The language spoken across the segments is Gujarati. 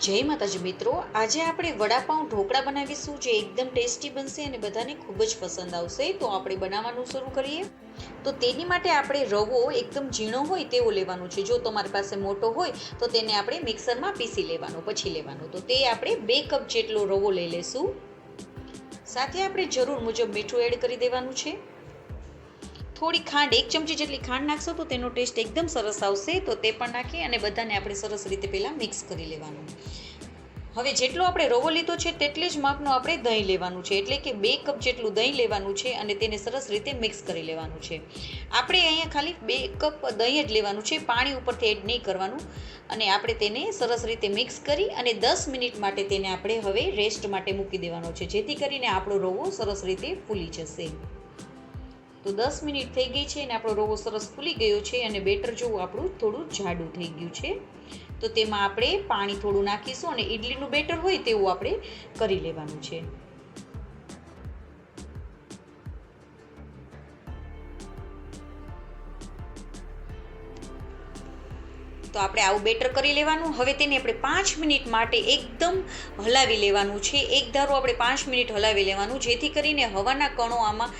જય માતાજી મિત્રો, આજે આપણે વડાપાઉં ઢોકળા બનાવીશું જે એકદમ ટેસ્ટી બનશે અને બધાને ખૂબ જ પસંદ આવશે. તો આપણે બનાવવાનું શરૂ કરીએ. તો તેની માટે આપણે રવો એકદમ ઝીણો હોય તેવો લેવાનો છે. જો તમારી પાસે મોટો હોય તો તેને આપણે મિક્સરમાં પીસી લેવાનો, પછી લેવાનો. તો તે આપણે 2 કપ જેટલો રવો લઈ લેશું. સાથે આપણે જરૂર મુજબ મીઠું એડ કરી દેવાનું છે. થોડી ખાંડ, 1 ચમચી જેટલી ખાંડ નાખશો તો તેનો ટેસ્ટ એકદમ સરસ આવશે. તો તે પણ નાખી અને બધાને આપણે સરસ રીતે પહેલાં મિક્સ કરી લેવાનું. હવે જેટલો આપણે રવો લીધો છે તેટલી જ માપનું આપણે દહીં લેવાનું છે, એટલે કે 2 કપ જેટલું દહીં લેવાનું છે અને તેને સરસ રીતે મિક્સ કરી લેવાનું છે. આપણે અહીંયા ખાલી 2 કપ દહીં જ લેવાનું છે, પાણી ઉપરથી એડ નહીં કરવાનું. અને આપણે તેને સરસ રીતે મિક્સ કરી અને 10 મિનિટ માટે તેને આપણે હવે રેસ્ટ માટે મૂકી દેવાનો છે, જેથી કરીને આપણો રવો સરસ રીતે ફૂલી જશે. તો 10 મિનિટ થઈ ગઈ છે અને આપણો રવો સરસ ફૂલી ગયો છે અને બેટર જેવું આપણું થોડું જાડું થઈ ગયું છે. તો તેમાં આપણે પાણી થોડું નાખીશું અને ઇડલીનું બેટર હોય તેવું આપણે કરી લેવાનું છે. તો આપણે આવું બેટર કરી લેવાનું. હવે તેને આપણે 5 મિનિટ માટે એકદમ હલાવી લેવાનું છે. એક ધારું આપણે 5 મિનિટ હલાવી લેવાનું, જેથી કરીને હવાના કણો આમાં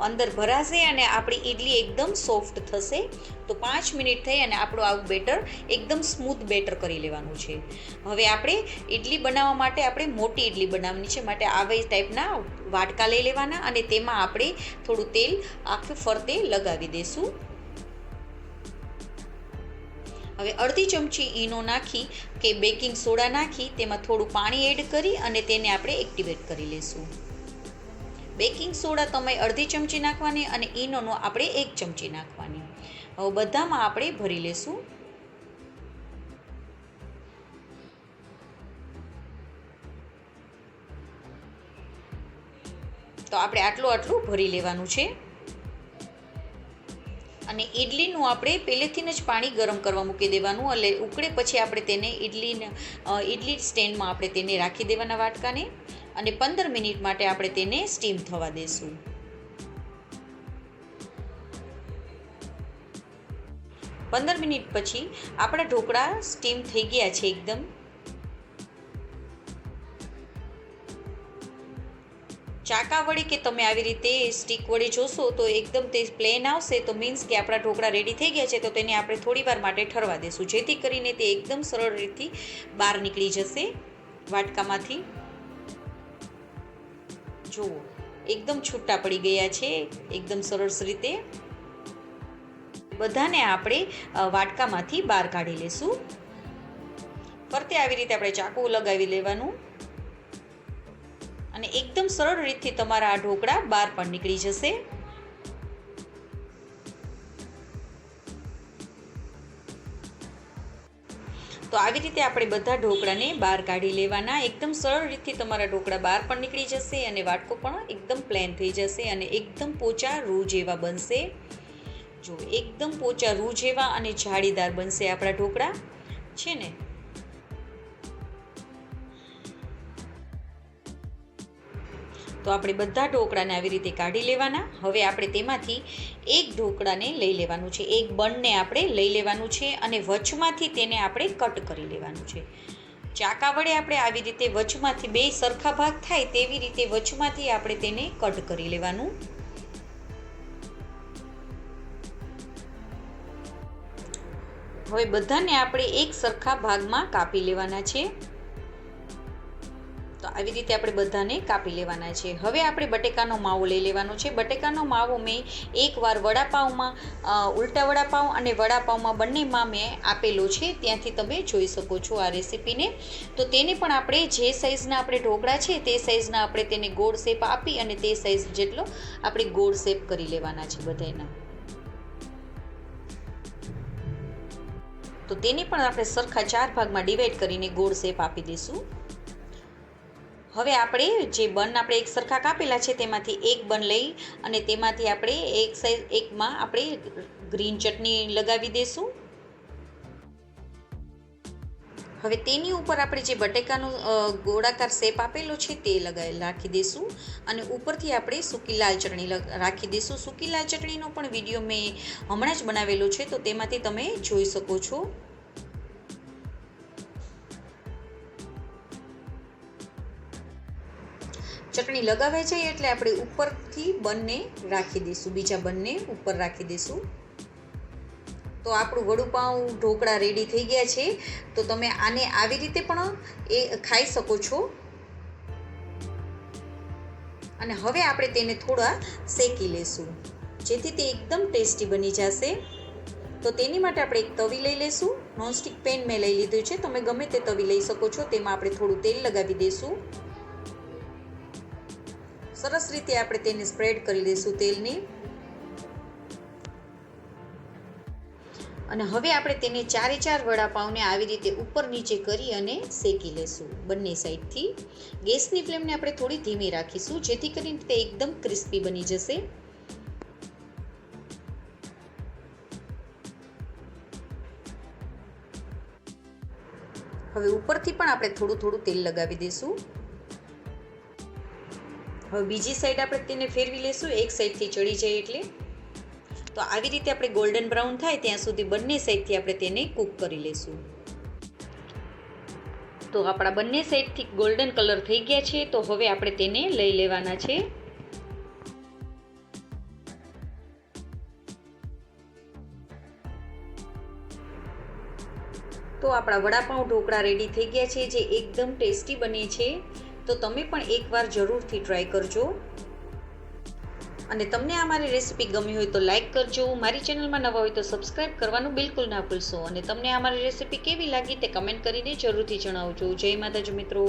અંદર ભરાશે અને આપણી ઈડલી એકદમ સોફ્ટ થશે. તો 5 મિનિટ થઈ અને આપણું આવું બેટર એકદમ સ્મૂથ બેટર કરી લેવાનું છે. હવે આપણે ઈડલી બનાવવા માટે આપણે મોટી ઈડલી બનાવવાની છે, માટે આવી ટાઈપના વાટકા લઈ લેવાના અને તેમાં આપણે થોડું તેલ આખું ફરતે લગાવી દઈશું. હવે અડધી ચમચી ઈનો નાખી કે બેકિંગ સોડા નાખી તેમાં થોડું પાણી એડ કરી અને તેને આપણે એક્ટિવેટ કરી લઈશું. બેકિંગ સોડા તમે અડધી ચમચી નાખવાની અને ઈનોનો આપણે 1 ચમચી નાખવાની. હવે બધામાં આપણે ભરી લઈશું. તો આપણે આટલું ભરી લેવાનું છે. અને ઈડલીનું આપણે પહેલેથી જ પાણી ગરમ કરવા મૂકી દેવાનું, એટલે ઉકળે પછી આપણે તેને ઈડલી સ્ટેન્ડમાં આપણે તેને રાખી દેવાના વાટકાને અને 15 મિનિટ માટે આપણે તેને સ્ટીમ થવા દઈશું. પંદર મિનિટ પછી આપણા ઢોકળા સ્ટીમ થઈ ગયા છે એકદમ. ચાકા વડે કે તમે આવી રીતે સ્ટીક વડે જોશો તો એકદમ તે પ્લેન આવશે, તો મીન્સ કે આપણા ઢોકળા રેડી થઈ ગયા છે. તો તેને આપણે થોડી વાર માટે ઠરવા દઈશું, જેથી કરીને તે એકદમ સરળ રીતથી બહાર નીકળી જશે વાટકામાંથી. જુઓ, એકદમ છૂટા પડી ગયા છે એકદમ સરસ રીતે. બધાને આપણે વાટકામાંથી બહાર કાઢી લેશું. ફરતે આવી રીતે આપણે ચાકુ લગાવી લેવાનું અને એકદમ સરળ રીતથી તમારા આ ઢોકળા બહાર પણ નીકળી જશે. તો આવી રીતે આપણે બધા ઢોકળાને બહાર કાઢી લેવાના. એકદમ સરળ રીતથી તમારા ઢોકળા બહાર પણ નીકળી જશે અને વાટકો પણ એકદમ પ્લેન થઈ જશે અને એકદમ પોચા રૂ જેવા બનશે. જો એકદમ પોચા રૂ જેવા અને જાળીદાર બનશે આપણા ઢોકળા છે ને. તો આપણે બધા ઢોકળાને આવી રીતે કાઢી લેવાના. હવે આપણે તેમાંથી એક ઢોકળાને લઈ લેવાનું છે, એક બનને આપણે લઈ લેવાનું છે અને વચમાંથી તેને આપણે કટ કરી લેવાનું છે. ચાકા વડે આપણે આવી રીતે વચમાંથી 2 સરખા ભાગ થાય તેવી રીતે વચમાંથી આપણે તેને કટ કરી લેવાનું. હવે બધાને આપણે એક સરખા ભાગમાં કાપી લેવાના છે. તો આવી રીતે આપણે બધાને કાપી લેવાના છે. હવે આપણે બટેકાનો માવો લઈ લેવાનો છે. બટેકાનો માવો મેં એકવાર વડાપાઉંમાં, ઉલટા વડાપાઉં અને વડાપાઉંમાં બંનેમાં મેં આપેલો છે, ત્યાંથી તમે જોઈ શકો છો આ રેસીપીને. તો તેને પણ આપણે જે સાઈઝના આપણે ઢોકળા છે તે સાઈઝના આપણે તેને ગોળ શેપ આપી અને તે સાઈઝ જેટલો આપણે ગોળ શેપ કરી લેવાના છે બધાના. તો તેને પણ આપણે સરખા 4 ભાગમાં ડિવાઈડ કરીને ગોળ શેપ આપી દઈશું. હવે આપણે જે બન આપણે એક સરખા કાપેલા છે તેમાંથી એક બન લઈ અને તેમાંથી આપણે એકમાં આપણે ગ્રીન ચટણી લગાવી દઈશું. હવે તેની ઉપર આપણે જે બટેકાનો ગોળાકાર શેપ આપેલો છે તે રાખી દઈશું અને ઉપરથી આપણે સૂકી લાલ ચટણી રાખી દઈશું. સૂકી લાલ ચટણીનો પણ વિડીયો મેં હમણાં જ બનાવેલો છે, તો તેમાંથી તમે જોઈ શકો છો. ચટણી લગાવે છે એટલે આપણે ઉપરથી બંને રાખી દઈશું, બીજા બંને ઉપર રાખી દઈશું. તો આપણું વડાપાઉં ઢોકળા રેડી થઈ ગયા છે. તો તમે આને આવી રીતે પણ ખાઈ શકો છો. અને હવે આપણે તેને થોડા શેકી લેશું જેથી તે એકદમ ટેસ્ટી બની જશે. તો તેની માટે આપણે એક તવી લઈ લઈશું. નોનસ્ટિક પેન મેં લઈ લીધું છે, તમે ગમે તે તવી લઈ શકો છો. તેમાં આપણે થોડું તેલ લગાવી દઈશું. સરસ રીતે આપણે તેને સ્પ્રેડ કરી દઈશું તેલને. અને હવે આપણે તેને 4 વડાપાઉંને આવી રીતે ઉપર નીચે કરી અને શેકી લેશું બંને સાઈડથી. ગેસની ફ્લેમને આપણે થોડી ધીમી રાખીશું જેથી કરીને તે એકદમ ક્રિસ્પી બની જશે. હવે ઉપરથી પણ આપણે થોડું તેલ લગાવી દઈશું. હવે બીજી સાઈડ આપણે તેને ફેરવી લેશું, એક સાઈડથી ચડી જાય એટલે. તો આવી રીતે આપણે ગોલ્ડન બ્રાઉન થાય ત્યાં સુધી બંને સાઈડથી આપણે તેને કૂક કરી લેશું. તો આપણા બંને સાઈડથી ગોલ્ડન કલર થઈ ગયા છે. તો હવે આપણે તેને લઈ લેવાના છે. તો આપણા વડાપાઉં ઢોકળા રેડી થઈ ગયા છે, જે એકદમ ટેસ્ટી બને છે. તો તમે પણ એકવાર જરૂરથી ટ્રાય કરજો. અને તમને આ મારી રેસીપી ગમી હોય તો લાઈક કરજો. મારી ચેનલમાં નવા હોય તો સબસ્ક્રાઈબ કરવાનું બિલકુલ ના ભૂલશો. અને તમને આ મારી રેસીપી કેવી લાગી તે કમેન્ટ કરીને જરૂરથી જણાવજો. જય માતાજી મિત્રો.